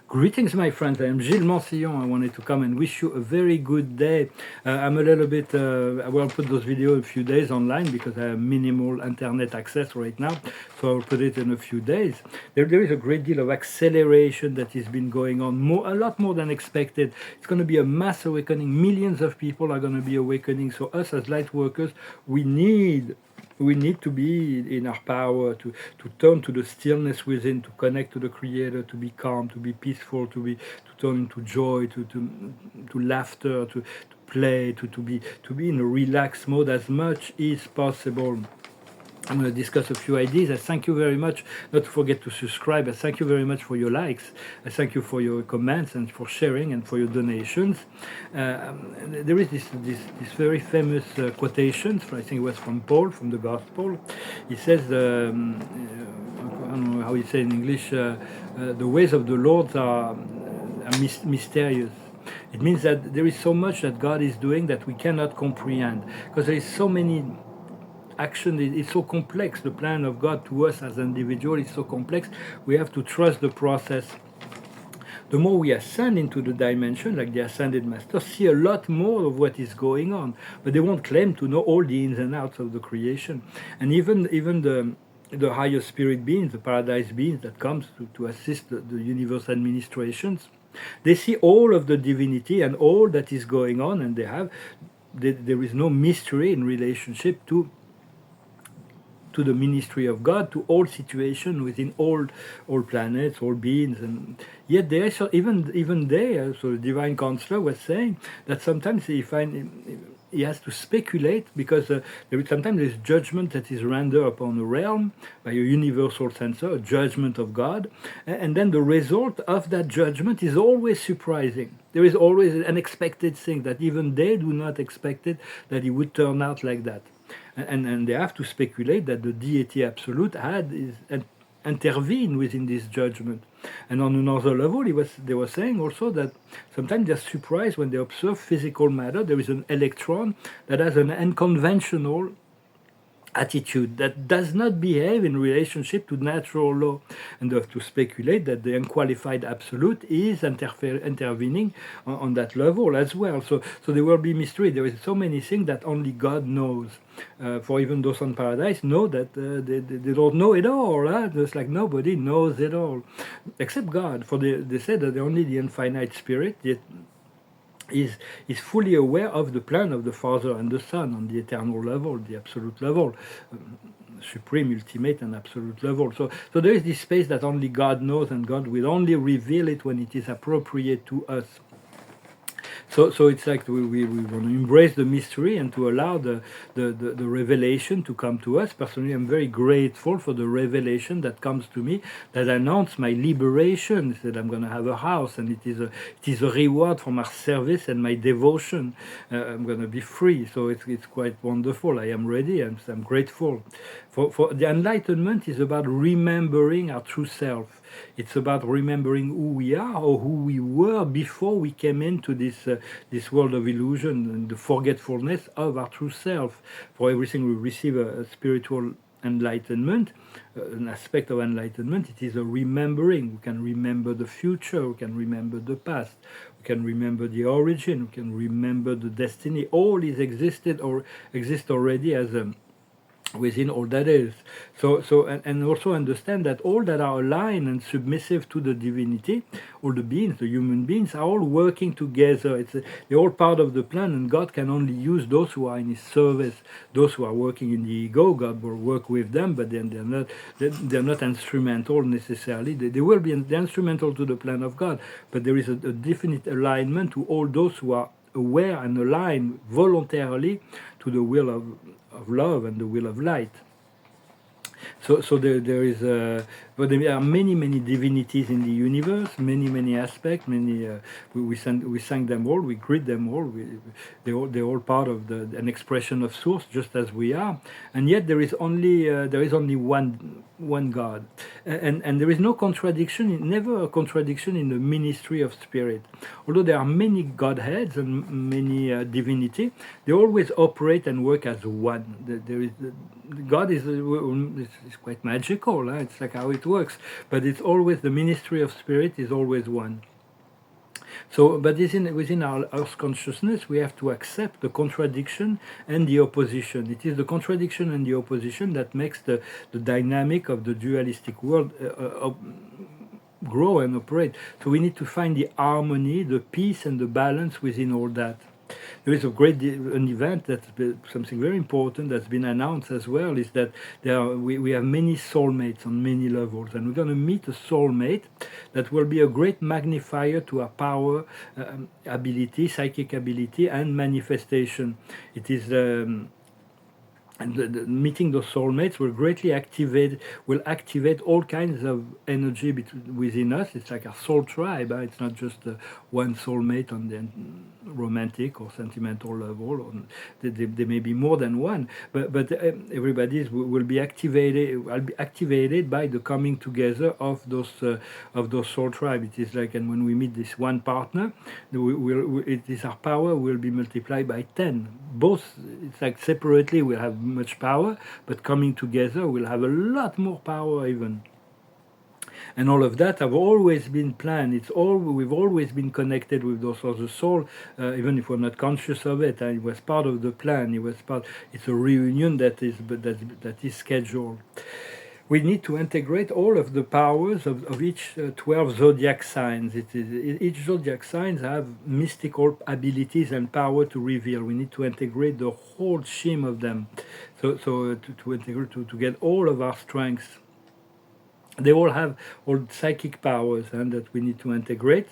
Greetings, my friends. I am Gilles Mancillon. I wanted to come and wish you a very good day. I'm a little bit, I will put those videos a few days online because I have minimal internet access right now. So I'll put it in a few days. There is a great deal of acceleration that has been going on, a lot more than expected. It's going to be a mass awakening. Millions of people are going to be awakening. So us as light workers, we need to be in our power to turn to the stillness within, to connect to the Creator, to be calm, to be peaceful, to turn into joy, to laughter, to play, to be in a relaxed mode as much as possible. I'm going to discuss a few ideas. I thank you very much. Not to forget to subscribe. I thank you very much for your likes. I thank you for your comments and for sharing and for your donations. There is this very famous quotation, I think it was from Paul, from the Gospel. He says, I don't know how he said in English, the ways of the Lord are mysterious. It means that there is so much that God is doing that we cannot comprehend, because there is so many action is so complex. The plan of God to us as an individual is so complex. We have to trust the process. The more we ascend into the dimension, like the ascended masters, see a lot more of what is going on, but they won't claim to know all the ins and outs of the creation. And even the higher spirit beings, the paradise beings that comes to assist the universe administrations, they see all of the divinity and all that is going on, and there is no mystery in relationship to the ministry of God, to all situations within all planets, all beings. And yet there, so even there, so the divine counselor was saying that sometimes he has to speculate, because sometimes there's judgment that is rendered upon a realm by a universal censor, a judgment of God, and then the result of that judgment is always surprising. There is always an unexpected thing that even they do not expect it, that it would turn out like that. And they have to speculate that the deity absolute intervened within this judgment. And on another level, they were saying also that sometimes they're surprised when they observe physical matter. There is an electron that has an unconventional attitude that does not behave in relationship to natural law, and they have to speculate that the unqualified absolute is intervening on that level as well. So there will be mystery. There is so many things that only God knows. For even those on paradise know that they don't know it all. Just like nobody knows it all except God. For they said that only the infinite spirit is fully aware of the plan of the Father and the Son on the eternal level, the absolute level, supreme, ultimate, and absolute level. So there is this space that only God knows, and God will only reveal it when it is appropriate to us. So it's like we want to embrace the mystery and to allow the revelation to come to us. Personally, I'm very grateful for the revelation that comes to me, that announced my liberation, that I'm going to have a house, and it is a reward for my service and my devotion. I'm going to be free, so it's quite wonderful. I am ready, and I'm grateful. For the enlightenment is about remembering our true self. It's about remembering who we are, or who we were before we came into this world of illusion, and the forgetfulness of our true self. For everything we receive a spiritual enlightenment, an aspect of enlightenment, it is a remembering. We can remember the future, we can remember the past, we can remember the origin, we can remember the destiny. All is existed or exist already as within all that is. And also understand that all that are aligned and submissive to the divinity, all the beings, the human beings, are all working together. They're all part of the plan, and God can only use those who are in His service. Those who are working in the ego, God will work with them, but then they're not instrumental necessarily. They will be instrumental to the plan of God, but there is a definite alignment to all those who are aware and aligned voluntarily to the will of love and the will of light. So there is, but there are many divinities in the universe, many aspects, we thank them all, we greet them all. They're all part of an expression of Source, just as we are. And yet there is only one one God, and there is no contradiction, never a contradiction in the ministry of spirit. Although there are many godheads and many divinity, they always operate and work as one. There is God is quite magical. It's like how it works, but it's always the ministry of spirit is always one. So, but within our consciousness, we have to accept the contradiction and the opposition. It is the contradiction and the opposition that makes the dynamic of the dualistic world grow and operate. So we need to find the harmony, the peace, and the balance within all that. There is an event that's something very important that's been announced as well, is that we have many soulmates on many levels, and we're going to meet a soulmate that will be a great magnifier to our power, ability, psychic ability, and manifestation. It is and meeting those soulmates will greatly activate all kinds of energy within us. It's like a soul tribe. It's not just one soulmate on the romantic or sentimental level. Or there may be more than one, but everybody will be activated by the coming together of those soul tribe. It is like, and when we meet this one partner, our power will be multiplied by 10. Both, it's like separately we'll have much power, but coming together we'll have a lot more power even. And all of that have always been planned. We've always been connected with those other soul, even if we're not conscious of it. It was part of the plan. It's a reunion that is scheduled. We need to integrate all of the powers of each 12 zodiac signs. Each zodiac signs have mystical abilities and power to reveal. We need to integrate the whole scheme of them, so to integrate, to get all of our strengths. They all have all psychic powers and that we need to integrate.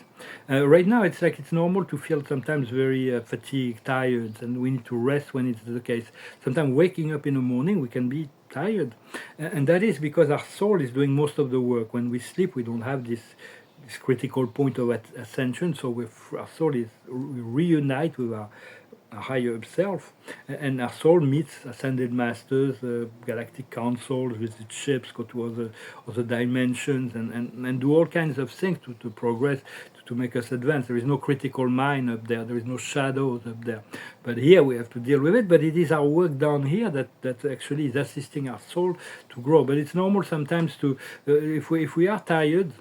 Right now, it's normal to feel sometimes very fatigued, tired, and we need to rest when it's the case. Sometimes waking up in the morning, we can be tired, and that is because our soul is doing most of the work. When we sleep, we don't have this critical point of ascension, so our soul is reunite with our higher self, and our soul meets ascended masters, galactic councils, visit ships, go to other dimensions, and do all kinds of things to progress, to make us advance. There is no critical mind up there. There is no shadows up there. But here we have to deal with it. But it is our work down here that actually is assisting our soul to grow. But it's normal sometimes to, if we are tired,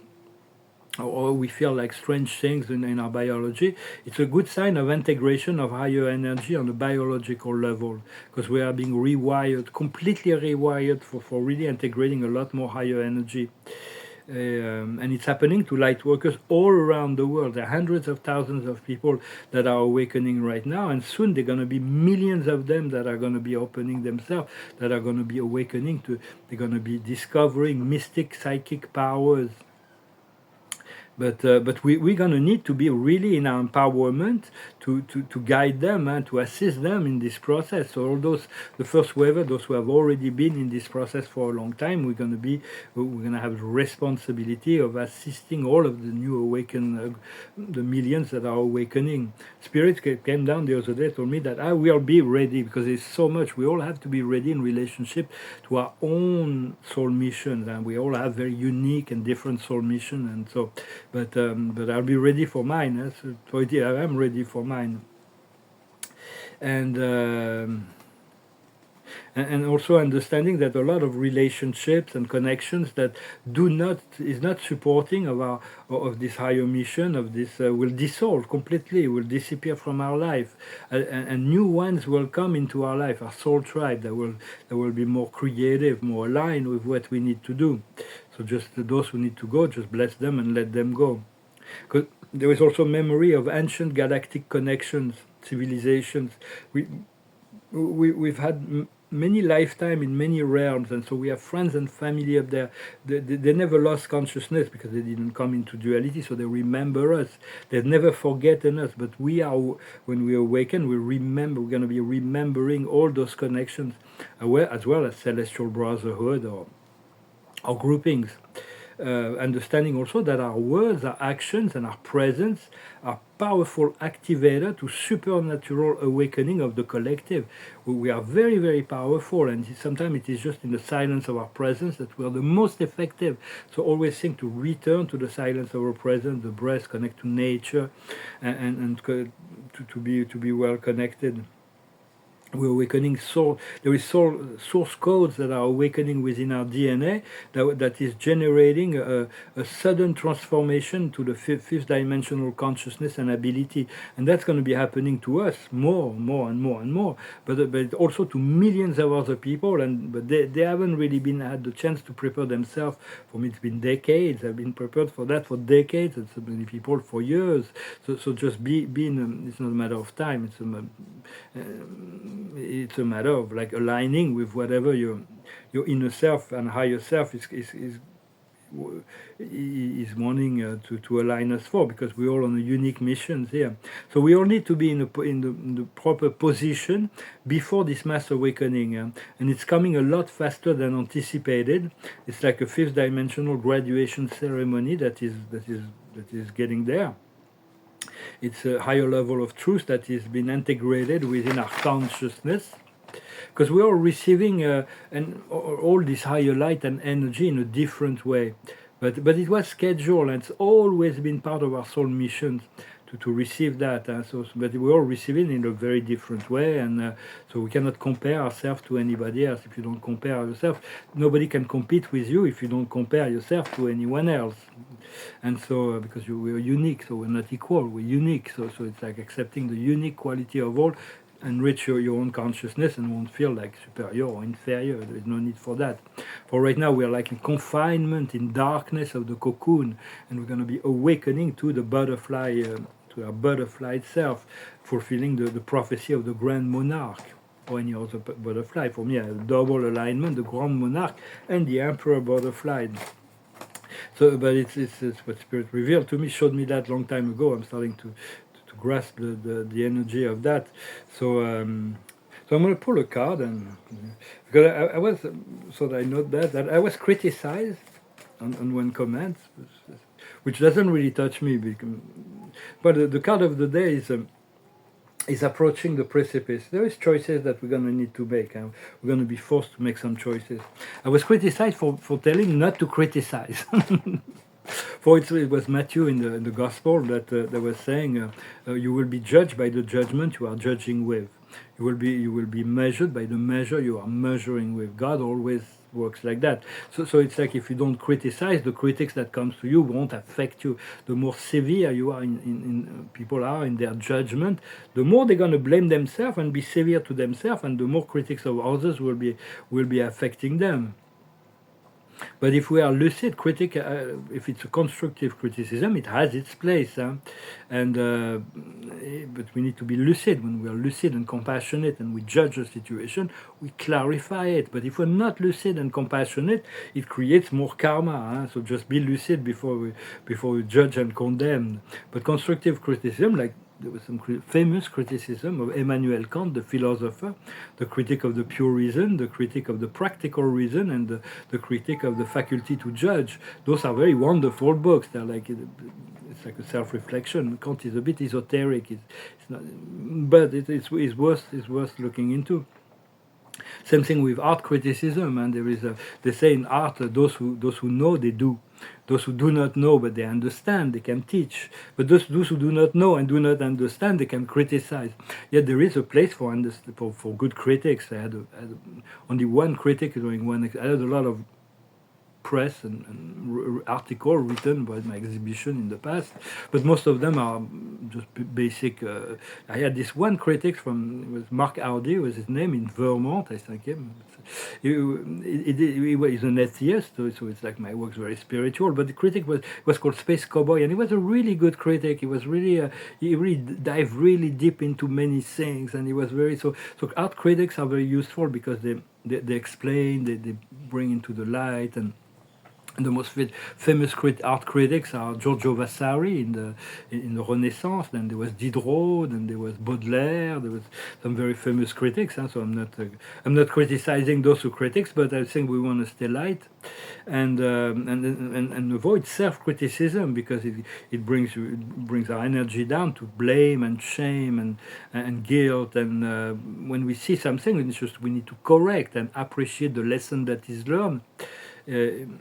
or we feel like strange things in our biology, it's a good sign of integration of higher energy on a biological level, because we are being rewired, completely rewired for really integrating a lot more higher energy. And it's happening to light workers all around the world. There are hundreds of thousands of people that are awakening right now, and soon there are going to be millions of them that are going to be opening themselves, that are going to be awakening they're going to be discovering mystic psychic powers. But we're going to need to be really in our empowerment to guide them and to assist them in this process. So all those, the first wave, those who have already been in this process for a long time, we're going to have the responsibility of assisting all of the new awakened, the millions that are awakening. Spirit came down the other day, told me that I will be ready, because there's so much. We all have to be ready in relationship to our own soul missions, and we all have very unique and different soul missions, and so. But I'll be ready for mine. So I am ready for mine. And also understanding that a lot of relationships and connections that is not supporting of this higher mission, of this will dissolve completely, will disappear from our life, and new ones will come into our life, our soul tribe that will be more creative, more aligned with what we need to do. So just those who need to go, just bless them and let them go. Because there is also memory of ancient galactic connections, civilizations. We've had many lifetimes in many realms, and so we have friends and family up there. They never lost consciousness because they didn't come into duality, so they remember us. They've never forgotten us, but when we awaken, we're going to be remembering all those connections, as well as celestial brotherhood or groupings. understanding also that our words, our actions, and our presence are powerful activator to supernatural awakening of the collective. We are very, very powerful, and sometimes it is just in the silence of our presence that we are the most effective. So always think to return to the silence of our presence, the breath, connect to nature, to be well connected. We're awakening soul. There is source codes that are awakening within our DNA that is generating a sudden transformation to the fifth dimensional consciousness and ability, and that's going to be happening to us more and more. But also to millions of other people, but they haven't really had the chance to prepare themselves. For me, it's been decades. I've been prepared for that for decades, and so many people for years. So just being. It's not a matter of time. It's a matter of like aligning with whatever your inner self and higher self is wanting to align us for, because we're all on a unique mission here. So we all need to be in the proper position before this mass awakening, and it's coming a lot faster than anticipated. It's like a fifth dimensional graduation ceremony that is getting there. It's a higher level of truth that is being integrated within our consciousness, because we are receiving all this higher light and energy in a different way. But it was scheduled, and it's always been part of our soul mission to receive that. But we all receive it in a very different way, and so we cannot compare ourselves to anybody else. If you don't compare yourself, nobody can compete with you if you don't compare yourself to anyone else. And so, because we are unique, so we're not equal, we're unique. So it's like accepting the unique quality of all, enrich your own consciousness, and won't feel like superior or inferior. There is no need for that. For right now, we are like in confinement, in darkness of the cocoon, and we're going to be awakening to the butterfly, to our butterfly itself, fulfilling the prophecy of the grand monarch, or any other butterfly. For me, a double alignment, the grand monarch and the emperor butterfly. So, but it's what Spirit revealed to me, showed me that long time ago. I'm starting to grasp the energy of that. So I'm going to pull a card, and because I was, so that I note that I was criticized on one comment, which doesn't really touch me, but the card of the day is approaching the precipice. There is choices that we're going to need to make, and we're going to be forced to make some choices. I was criticized for telling not to criticize. For it was Matthew in the Gospel that was saying, you will be judged by the judgment you are judging with. You will be measured by the measure you are measuring with. God always works like that. So it's like if you don't criticize, the critics that comes to you won't affect you. The more severe you are in people are in their judgment, the more they're going to blame themselves and be severe to themselves, and the more critics of others will be affecting them. But if we are lucid, if it's a constructive criticism, it has its place, but we need to be lucid. When we are lucid and compassionate, and we judge a situation, we clarify it. But if we're not lucid and compassionate, it creates more karma. So just be lucid before we judge and condemn. But constructive criticism, like there was some famous criticism of Immanuel Kant, the philosopher, the critic of the pure reason, the critic of the practical reason, and the critic of the faculty to judge. Those are very wonderful books. They're like, it's like a self-reflection. Kant is a bit esoteric, it's not, but it's worth looking into. Same thing with art criticism, and they say in art, those who know, they do. Those who do not know but they understand, they can teach. But those who do not know and do not understand, they can criticize. Yet there is a place for good critics. I had only one critic doing one. I had a lot of press and article written about my exhibition in the past, but most of them are just basic. I had this one critic was Mark Hardy, was his name, in Vermont, I think him. He was an atheist, so it's like my work's very spiritual, but the critic was called Space Cowboy, and he was a really good critic. He was really he really dived really deep into many things, and he was very so art critics are very useful because they explain, they bring into the light, and the most famous art critics are Giorgio Vasari in the Renaissance. Then there was Diderot. Then there was Baudelaire. There was some very famous critics. So I'm not criticizing those who critics, but I think we want to stay light and avoid self-criticism, because it brings our energy down to blame and shame and guilt. And when we see something, we need to correct and appreciate the lesson that is learned. And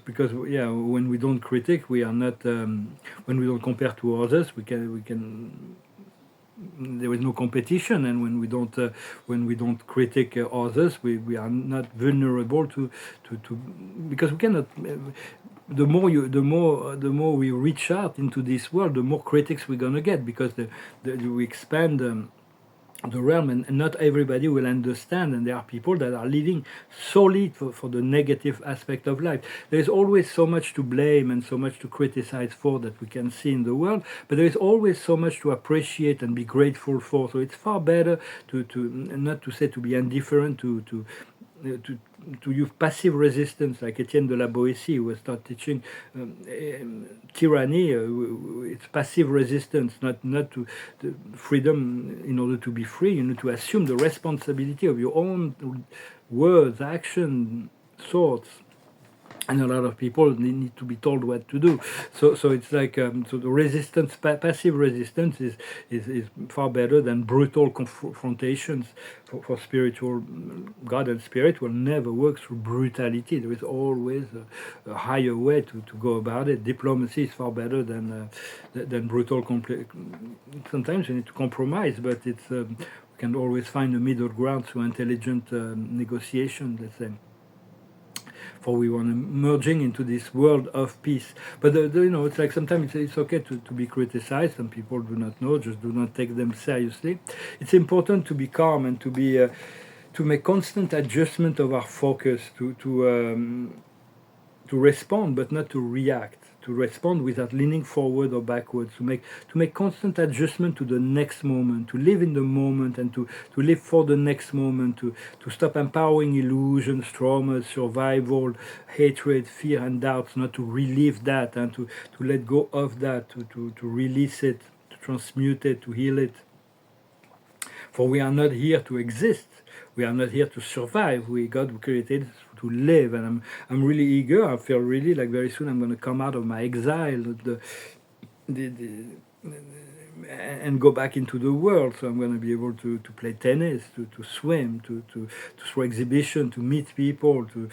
because when we don't critic, we are not when we don't compare to others, we can there is no competition. And when we don't critic others, we are not vulnerable to because we cannot. The more we reach out into this world, the more critics we're gonna get, because we expand the realm, and not everybody will understand. And there are people that are living solely for the negative aspect of life. There is always so much to blame and so much to criticize for that we can see in the world, but there is always so much to appreciate and be grateful for. So it's far better to not to say to be indifferent, to use passive resistance, like Etienne de la Boétie, who was start teaching tyranny. It's passive resistance, not to the freedom. In order to be free, you need to assume the responsibility of your own words, action, thoughts. And a lot of people need to be told what to do. So it's like so the resistance, passive resistance, is far better than brutal confrontations. For spiritual, God and spirit will never work through brutality. There is always a higher way to go about it. Diplomacy is far better than brutal. Sometimes you need to compromise, but it's we can always find a middle ground through intelligent negotiation, let's say. For we want to merging into this world of peace. But it's like sometimes it's okay to be criticized. Some people do not know, just do not take them seriously. It's important to be calm and to be to make constant adjustment of our focus, to respond but not to react. To respond without leaning forward or backwards, to make constant adjustment to the next moment, to live in the moment, and to live for the next moment, to stop empowering illusions, traumas, survival, hatred, fear, and doubts, not to relive that, and to let go of that, to release it, to transmute it, to heal it. For we are not here to exist. We are not here to survive. God created to live, and I'm really eager. I feel really like very soon I'm going to come out of my exile, and go back into the world. So I'm going to be able to play tennis, to swim, to throw exhibition, to meet people, to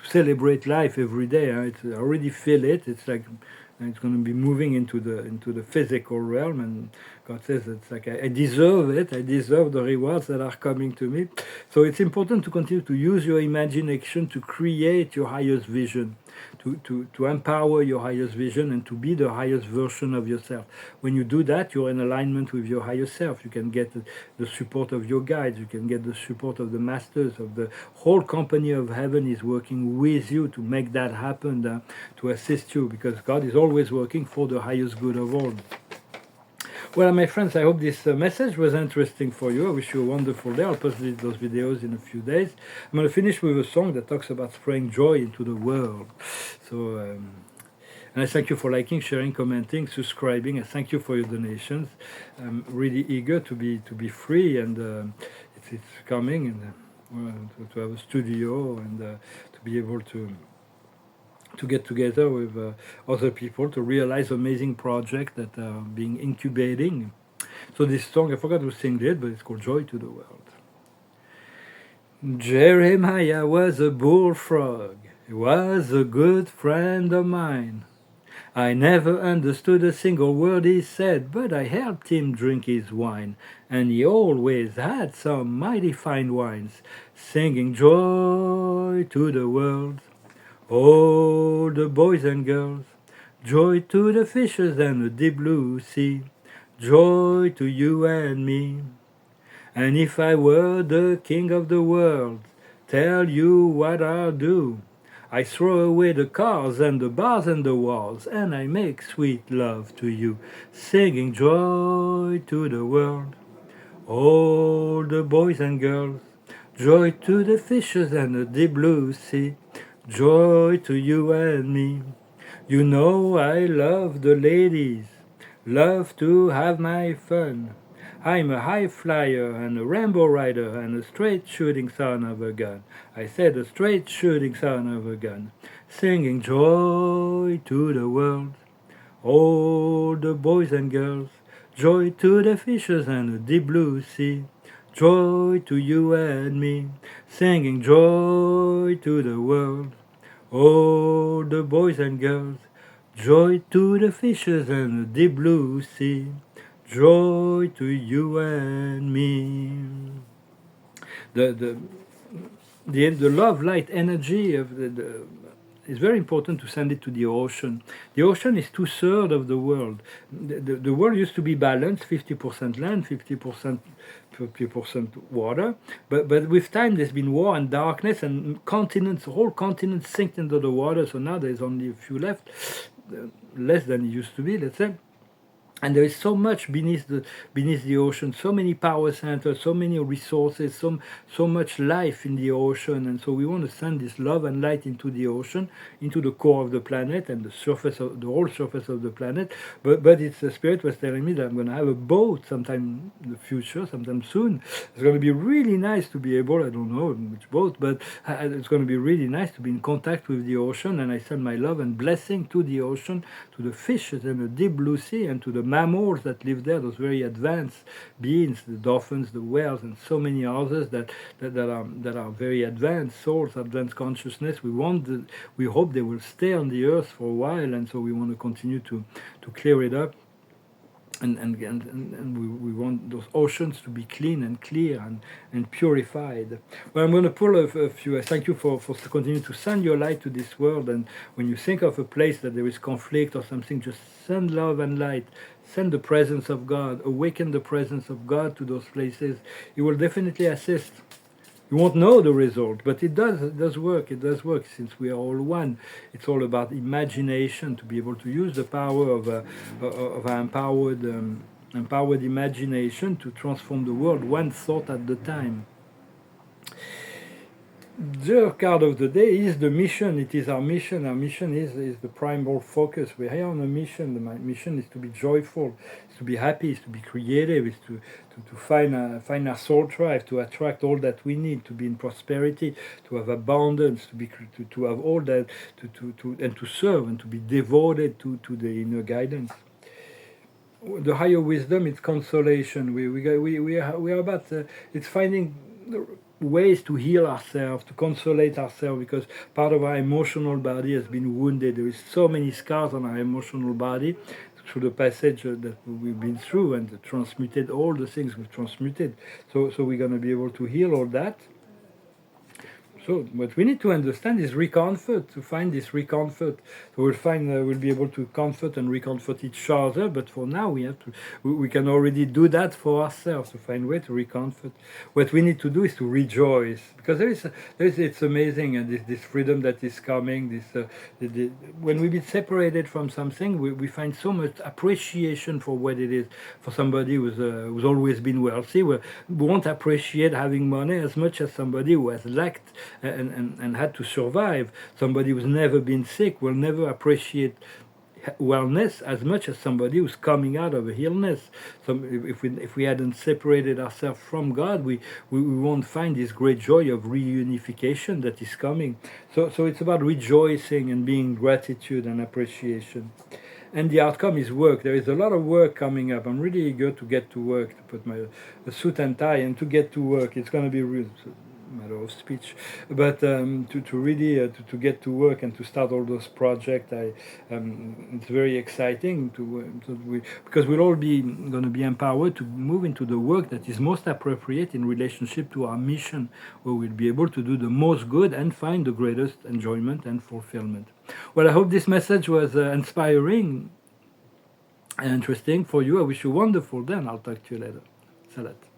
celebrate life every day. I already feel it. It's like it's going to be moving into the physical realm, and God says it's like I deserve it. I deserve the rewards that are coming to me. So it's important to continue to use your imagination to create your highest vision, to empower your highest vision, and to be the highest version of yourself. When you do that, you're in alignment with your higher self. You can get the support of your guides. You can get the support of the masters. Of the whole company of heaven is working with you to make that happen, to assist you, because God is always working for the highest good of all. Well, my friends, I hope this message was interesting for you. I wish you a wonderful day. I'll post those videos in a few days. I'm going to finish with a song that talks about spraying joy into the world. So, and I thank you for liking, sharing, commenting, subscribing. I thank you for your donations. I'm really eager to be free, and it's coming, and to have a studio, and to be able to get together with other people to realize amazing projects that are being incubating. So this song, I forgot who sang it, but it's called Joy to the World. Jeremiah was a bullfrog. He was a good friend of mine. I never understood a single word he said, but I helped him drink his wine, and he always had some mighty fine wines, singing joy to the world. All the boys and girls, joy to the fishes and the deep blue sea, joy to you and me. And if I were the king of the world, tell you what I'll do. I throw away the cars and the bars and the walls, and I make sweet love to you, singing joy to the world. All the boys and girls, Joy to the fishes and the deep blue sea. Joy to you and me. You know I love the ladies, love to have my fun. I'm a high flyer and a rainbow rider and a straight shooting son of a gun. I said a straight shooting son of a gun. Singing joy to the world, all the boys and girls. Joy to the fishes and the deep blue sea. Joy to you and me, singing joy to the world, all the boys and girls. Joy to the fishes and the deep blue sea. Joy to you and me. The the love light energy of it's very important to send it to the ocean. The ocean is 2/3 of the world. The world used to be balanced, 50% land, 50% water. But with time, there's been war and darkness, and continents, whole continents sink into the water. So now there's only a few left, less than it used to be, let's say. And there is so much beneath the ocean, so many power centers, so many resources, so much life in the ocean. And so we want to send this love and light into the ocean, into the core of the planet and the whole surface of the planet. But it's the spirit was telling me that I'm going to have a boat sometime in the future, sometime soon. It's going to be really nice to be able, I don't know which boat, but it's going to be really nice to be in contact with the ocean. And I send my love and blessing to the ocean, to the fishes and the deep blue sea, and to the mammals that live there, those very advanced beings, the dolphins, the whales, and so many others that are very advanced souls, advanced consciousness. We hope they will stay on the earth for a while, and so we want to continue to clear it up. And we want those oceans to be clean and clear and purified. Well, I'm going to pull a few. Thank you for continuing to send your light to this world. And when you think of a place that there is conflict or something, just send love and light. Send the presence of God. Awaken the presence of God to those places. It will definitely assist. You won't know the result, but it does work. It does work since we are all one. It's all about imagination, to be able to use the power of our empowered imagination to transform the world one thought at a time. The card of the day is the mission. It is our mission. Our mission is the primal focus. We're here on a mission. The mission is to be joyful, is to be happy, is to be creative, is to find our soul drive, to attract all that we need, to be in prosperity, to have abundance, to have all that, and to serve and to be devoted to the inner guidance. The higher wisdom is consolation. We are about it's finding ways to heal ourselves, to consolate ourselves, because part of our emotional body has been wounded. There is so many scars on our emotional body through the passage that we've been through and transmuted all the things we've transmuted. So we're going to be able to heal all that. So what we need to understand is recomfort, to find this recomfort. So we'll be able to comfort and recomfort each other, but for now we can already do that for ourselves, to find a way to recomfort. What we need to do is to rejoice, because it's amazing, and this freedom that is coming, when we've been separated from something, we find so much appreciation for what it is. For somebody who's always been wealthy, we won't appreciate having money as much as somebody who has lacked and had to survive. Somebody who's never been sick will never appreciate wellness as much as somebody who's coming out of a illness. So if we hadn't separated ourselves from God, we won't find this great joy of reunification that is coming. So it's about rejoicing and being gratitude and appreciation. And the outcome is work. There is a lot of work coming up. I'm really eager to get to work, to put my suit and tie and to get to work. It's going to be real. Matter of speech, but to really to get to work and to start all those projects, it's very exciting because we'll all be going to be empowered to move into the work that is most appropriate in relationship to our mission, where we'll be able to do the most good and find the greatest enjoyment and fulfillment. Well, I hope this message was inspiring and interesting for you. I wish you a wonderful day, and I'll talk to you later. Salat.